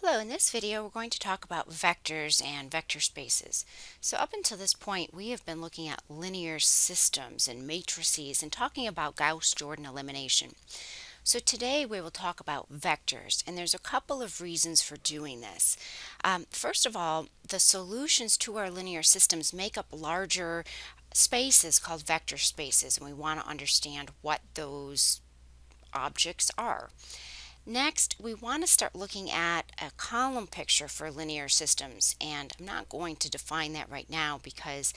Hello, in this video we're going to talk about vectors and vector spaces. So up until this point we have been looking at linear systems and matrices and talking about Gauss-Jordan elimination. So today we will talk about vectors, and there's a couple of reasons for doing this. First of all, the solutions to our linear systems make up larger spaces called vector spaces, and we want to understand what those objects are. Next, we want to start looking at a column picture for linear systems, and I'm not going to define that right now because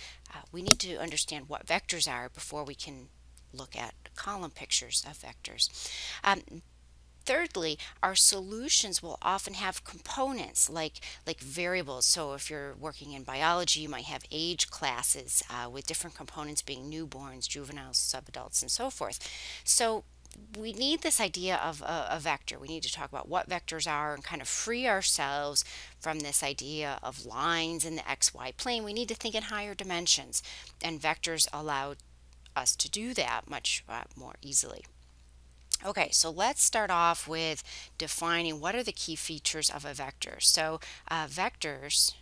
we need to understand what vectors are before we can look at column pictures of vectors. Thirdly, our solutions will often have components like variables. So if you're working in biology, you might have age classes with different components being newborns, juveniles, subadults, and so forth. So we need this idea of a vector. We need to talk about what vectors are and kind of free ourselves from this idea of lines in the XY plane. We need to think in higher dimensions, and vectors allow us to do that much more easily. Okay, so let's start off with defining what are the key features of a vector. So vectors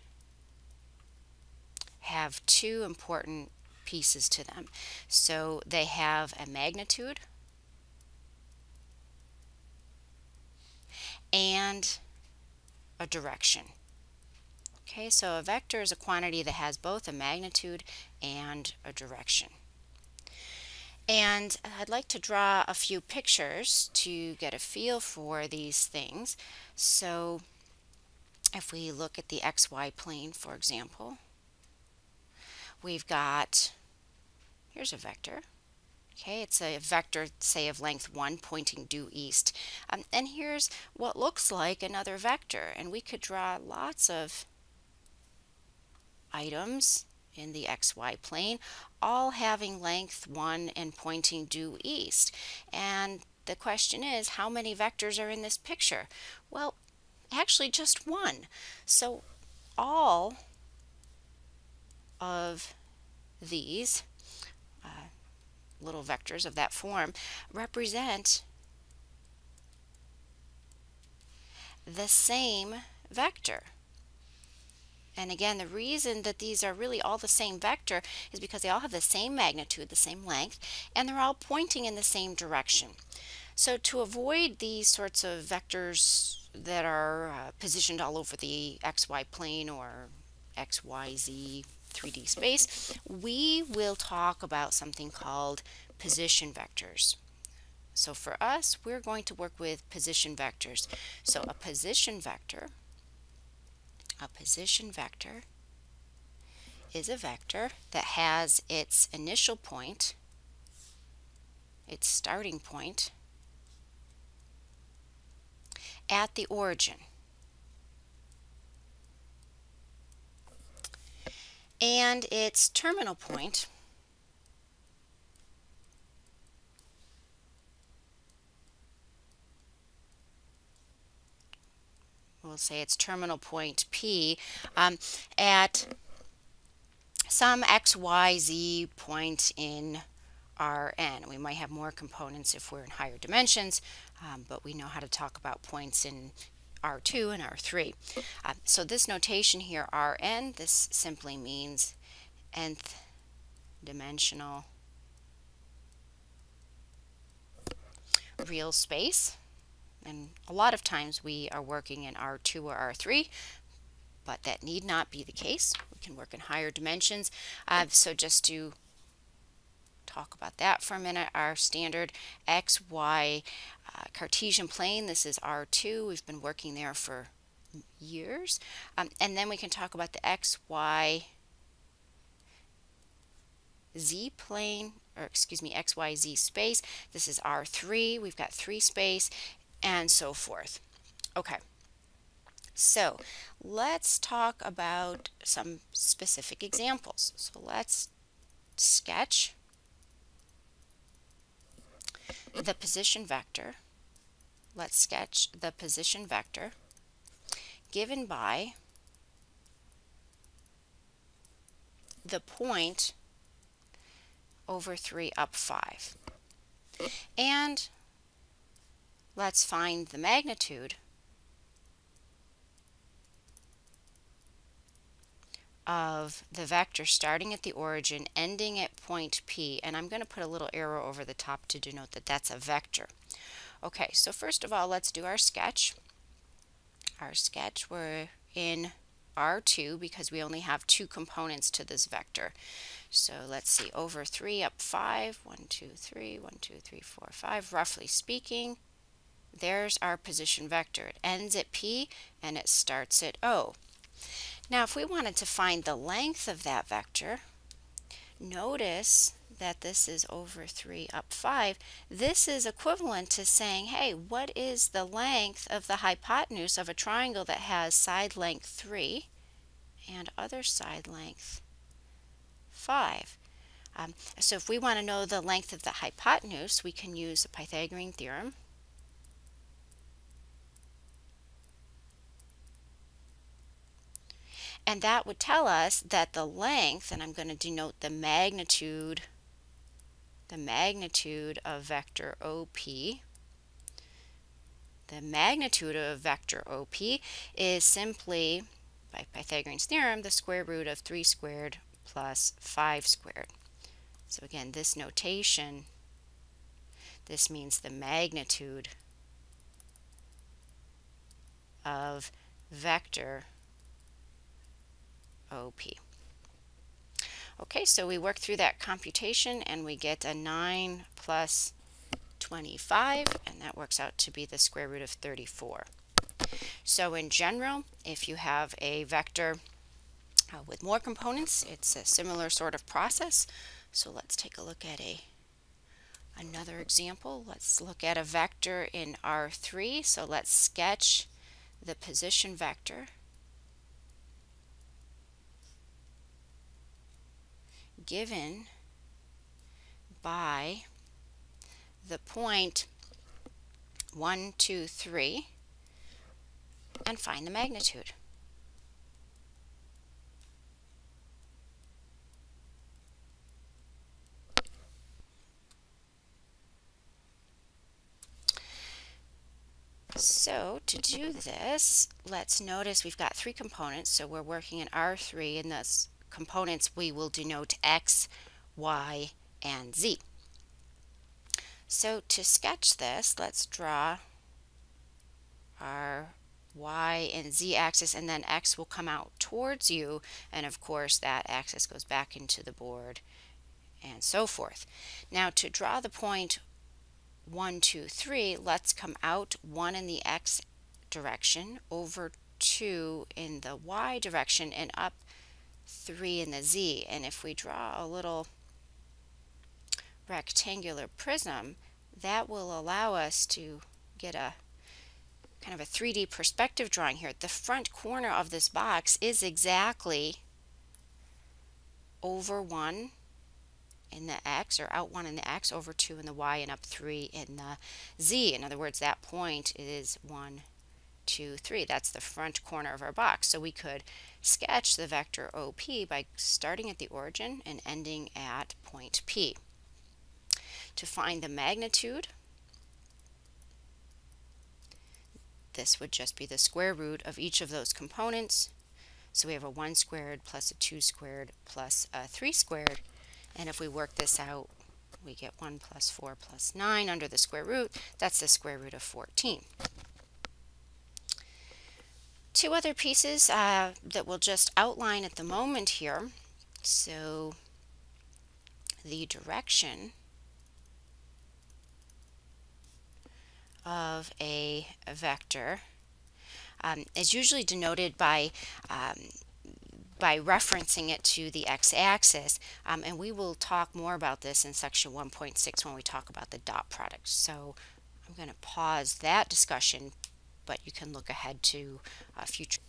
have two important pieces to them. So they have a magnitude and a direction. Okay, so a vector is a quantity that has both a magnitude and a direction. And I'd like to draw a few pictures to get a feel for these things. So if we look at the XY plane, for example, we've got, here's a vector. Okay, it's a vector, say, of length 1 pointing due east. And here's what looks like another vector. And we could draw lots of items in the XY plane, all having length 1 and pointing due east. And the question is, how many vectors are in this picture? Well, actually just one. So all of these little vectors of that form represent the same vector. And again, the reason that these are really all the same vector is because they all have the same magnitude, the same length, and they're all pointing in the same direction. So to avoid these sorts of vectors that are positioned all over the XY plane or XYZ 3D space, we will talk about something called position vectors. So for us, we're going to work with position vectors. So a position vector is a vector that has its initial point, its starting point, at the origin. And its terminal point we'll say its terminal point P at some XYZ point in Rn. We might have more components if we're in higher dimensions, but we know how to talk about points in R2 and R3. So this notation here, Rn, this simply means nth dimensional real space. And a lot of times we are working in R2 or R3, but that need not be the case. We can work in higher dimensions. So just to talk about that for a minute, our standard XY Cartesian plane, this is R2. We've been working there for years. And then we can talk about the XY Z plane, or excuse me, XYZ space. This is R3. We've got 3 space, and so forth. Okay, so let's talk about some specific examples. So let's sketch the position vector. Let's sketch the position vector given by the point over 3 up 5. And let's find the magnitude of the vector starting at the origin, ending at point P, and I'm going to put a little arrow over the top to denote that that's a vector. Okay, so first of all, let's do our sketch. We're in R2 because we only have two components to this vector. So let's see, over 3 up 5, 1, 2, 3, 1, 2, 3, 4, 5, roughly speaking. There's our position vector. It ends at P and it starts at O. Now if we wanted to find the length of that vector, notice that this is over 3 up 5. This is equivalent to saying, hey, what is the length of the hypotenuse of a triangle that has side length 3 and other side length 5? So if we want to know the length of the hypotenuse, we can use the Pythagorean theorem. And that would tell us that the length, and I'm going to denote the magnitude of vector OP. The magnitude of vector OP is simply, by Pythagorean's theorem, the square root of 3 squared plus 5 squared. So again, this notation, this means the magnitude of vector OP. Okay, so we work through that computation and we get a 9 plus 25, and that works out to be the square root of 34. So in general, if you have a vector with more components, it's a similar sort of process. So let's take a look at another example. Let's look at a vector in R3. So let's sketch the position vector given by the point 1, 2, 3 and find the magnitude. So to do this, let's notice we've got three components. So we're working in R3, and those components we will denote X, Y, and Z. So to sketch this, let's draw our Y and Z axis, and then X will come out towards you, and of course that axis goes back into the board and so forth. Now to draw the point 1, 2, 3, let's come out 1 in the X direction, over 2 in the Y direction, and up 3 in the Z. And if we draw a little rectangular prism, that will allow us to get a kind of a 3D perspective drawing here. The front corner of this box is exactly over 1 in the X, or out 1 in the X, over 2 in the Y, and up 3 in the Z. In other words, that point is 1, 2, 3. That's the front corner of our box. So we could sketch the vector OP by starting at the origin and ending at point P. To find the magnitude, this would just be the square root of each of those components. So we have a 1 squared plus a 2 squared plus a 3 squared. And if we work this out, we get 1 plus 4 plus 9 under the square root. That's the square root of 14. Two other pieces that we'll just outline at the moment here. So the direction of a vector is usually denoted by referencing it to the x-axis, and we will talk more about this in section 1.6 when we talk about the dot product. So I'm going to pause that discussion, but you can look ahead to future